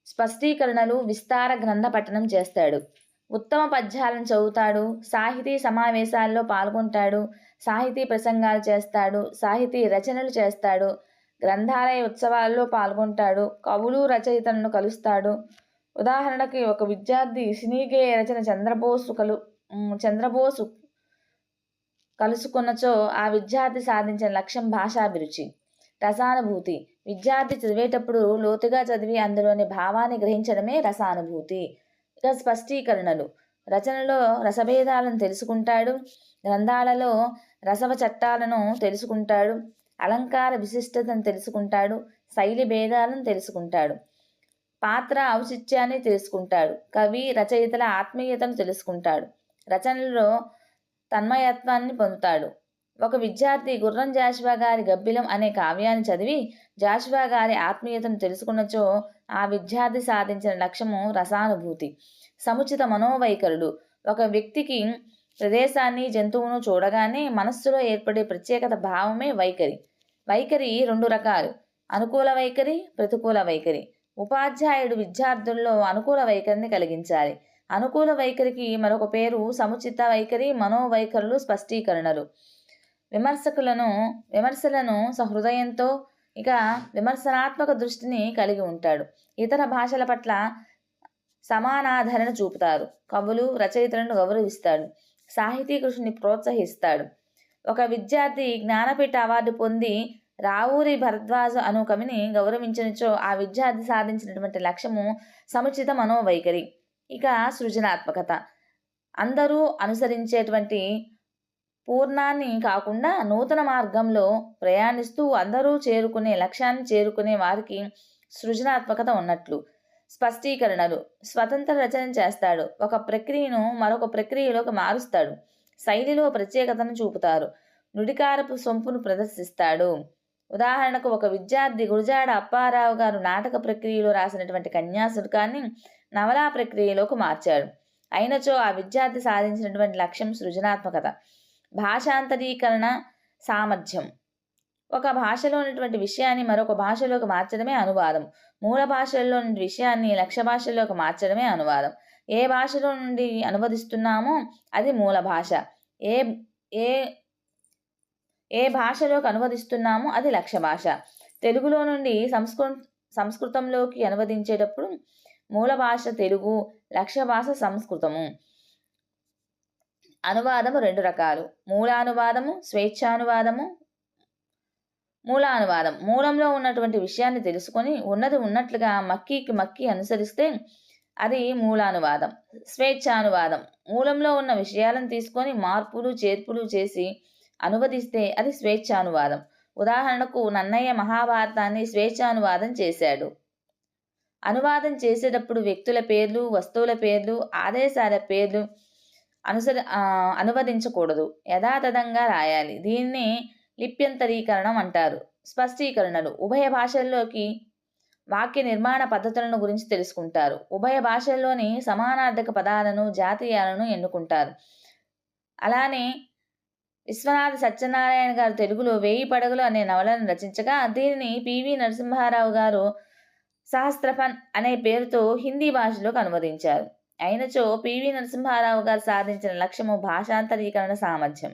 స్పష్టీకరణలు, విస్తార గ్రంథ పఠనం చేస్తాడు. ఉత్తమ పద్యాలను చదువుతాడు. సాహితీ సమావేశాల్లో పాల్గొంటాడు. సాహితీ ప్రసంగాలు చేస్తాడు. సాహితీ రచనలు చేస్తాడు. గ్రంథాలయ ఉత్సవాల్లో పాల్గొంటాడు. కవులు, రచయితలను కలుస్తాడు. ఉదాహరణకి ఒక విద్యార్థి సినీగేయ రచన చంద్రబోసు కలుసుకున్నచో ఆ విద్యార్థి సాధించిన లక్ష్యం భాషాభిరుచి. రసానుభూతి. విద్యార్థి చదివేటప్పుడు లోతుగా చదివి అందులోని భావాన్ని గ్రహించడమే రసానుభూతి. ఇక స్పష్టీకరణలు. రచనలో రసభేదాలను తెలుసుకుంటాడు. గ్రంథాలలో రసవ చట్టాలను తెలుసుకుంటాడు. అలంకార విశిష్టతను తెలుసుకుంటాడు. శైలి భేదాలను తెలుసుకుంటాడు. పాత్ర ఔచిత్యాన్ని తెలుసుకుంటాడు. కవి, రచయితల ఆత్మీయతను తెలుసుకుంటాడు. రచనలో తన్మయత్వాన్ని పొందుతాడు. ఒక విద్యార్థి గుర్రం జాషువా గారి గబ్బిలం అనే కావ్యాన్ని చదివి జాషువా గారి ఆత్మీయతను తెలుసుకున్నచో ఆ విద్యార్థి సాధించిన లక్ష్యము రసానుభూతి. సముచిత మనోవైఖరులు. ఒక వ్యక్తికి ప్రదేశాన్ని, జంతువును చూడగానే మనస్సులో ఏర్పడే ప్రత్యేకత భావమే వైఖరి. వైఖరి 2 రకాలు: అనుకూల వైఖరి, ప్రతికూల వైఖరి. ఉపాధ్యాయుడు విద్యార్థుల్లో అనుకూల వైఖరిని కలిగించాలి. అనుకూల వైఖరికి మరొక పేరు సముచిత వైఖరి, మనోవైఖరులు, స్పష్టీకరణలు. విమర్శలను సహృదయంతో ఇక విమర్శనాత్మక దృష్టిని కలిగి ఉంటాడు. ఇతర భాషల పట్ల సమానాదరణ చూపుతారు. కవులు, రచయితలను గౌరవిస్తాడు. సాహితీ కృషిని ప్రోత్సహిస్తాడు. ఒక విద్యార్థి జ్ఞానపీఠ అవార్డు పొంది రావూరి భరద్వాజ అను కవిని గౌరవించినచో ఆ విద్యార్థి సాధించినటువంటి లక్ష్యము సముచిత మనోవైఖరి. ఇక సృజనాత్మకత. అందరూ అనుసరించేటువంటి పూర్ణాన్ని కాకుండా నూతన మార్గంలో ప్రయాణిస్తూ అందరూ చేరుకునే లక్ష్యాన్ని చేరుకునే వారికి సృజనాత్మకత ఉన్నట్లు. స్పష్టీకరణలు. స్వతంత్ర రచన చేస్తాడు. ఒక ప్రక్రియను మరొక ప్రక్రియలోకి మారుస్తాడు. శైలిలో ప్రత్యేకతను చూపుతారు. నుడికారపు సొంపును ప్రదర్శిస్తాడు. ఉదాహరణకు ఒక విద్యార్థి గురజాడ అప్పారావు గారు నాటక ప్రక్రియలో రాసినటువంటి కన్యాశుల్కాన్ని నవలా ప్రక్రియలోకి మార్చాడు. అయినచో ఆ విద్యార్థి సాధించినటువంటి లక్ష్యం సృజనాత్మకత. భాషాంతరీకరణ సామర్థ్యం. ఒక భాషలో ఉన్నటువంటి విషయాన్ని మరొక భాషలోకి మార్చడమే అనువాదం. మూల భాషల్లో నుండి విషయాన్ని లక్ష్య భాషలోకి మార్చడమే అనువాదం. ఏ భాషలో నుండి అనువదిస్తున్నామో అది మూల భాష. ఏ భాషలోకి అనువదిస్తున్నామో అది లక్ష్య భాష. తెలుగులో నుండి సంస్కృతంలోకి అనువదించేటప్పుడు మూల భాష తెలుగు, లక్ష్య భాష సంస్కృతము. అనువాదము 2 రకాలు: మూలానువాదము, స్వేచ్ఛానువాదము. మూలానువాదం. మూలంలో ఉన్నటువంటి విషయాన్ని తెలుసుకొని ఉన్నది ఉన్నట్లుగా మక్కి అనుసరిస్తే అది మూలానువాదం. స్వేచ్ఛానువాదం. మూలంలో ఉన్న విషయాలను తీసుకొని మార్పులు చేర్పులు చేసి అనువదిస్తే అది స్వేచ్ఛానువాదం. ఉదాహరణకు నన్నయ్య మహాభారతాన్ని స్వేచ్ఛానువాదం చేశాడు. అనువాదం చేసేటప్పుడు వ్యక్తుల పేర్లు, వస్తువుల పేర్లు, ఆదేశాల పేర్లు అనువదించకూడదు. యథాతథంగా రాయాలి. దీన్ని లిప్యంతరీకరణం అంటారు. స్పష్టీకరణలు. ఉభయ భాషల్లోకి వాక్య నిర్మాణ పద్ధతులను గురించి తెలుసుకుంటారు. ఉభయ భాషల్లోని సమానార్థక పదాలను, జాతీయాలను ఎన్నుకుంటారు. అలానే విశ్వనాథ సత్యనారాయణ గారు తెలుగులో 1000 పడగలు అనే నవలను రచించగా దీనిని పివి నరసింహారావు గారు సహస్రఫన్ అనే పేరుతో హిందీ భాషలోకి అనువదించారు. అయినచో పివి నరసింహారావు గారు సాధించిన లక్ష్యము భాషాంతరీకరణ సామర్థ్యం.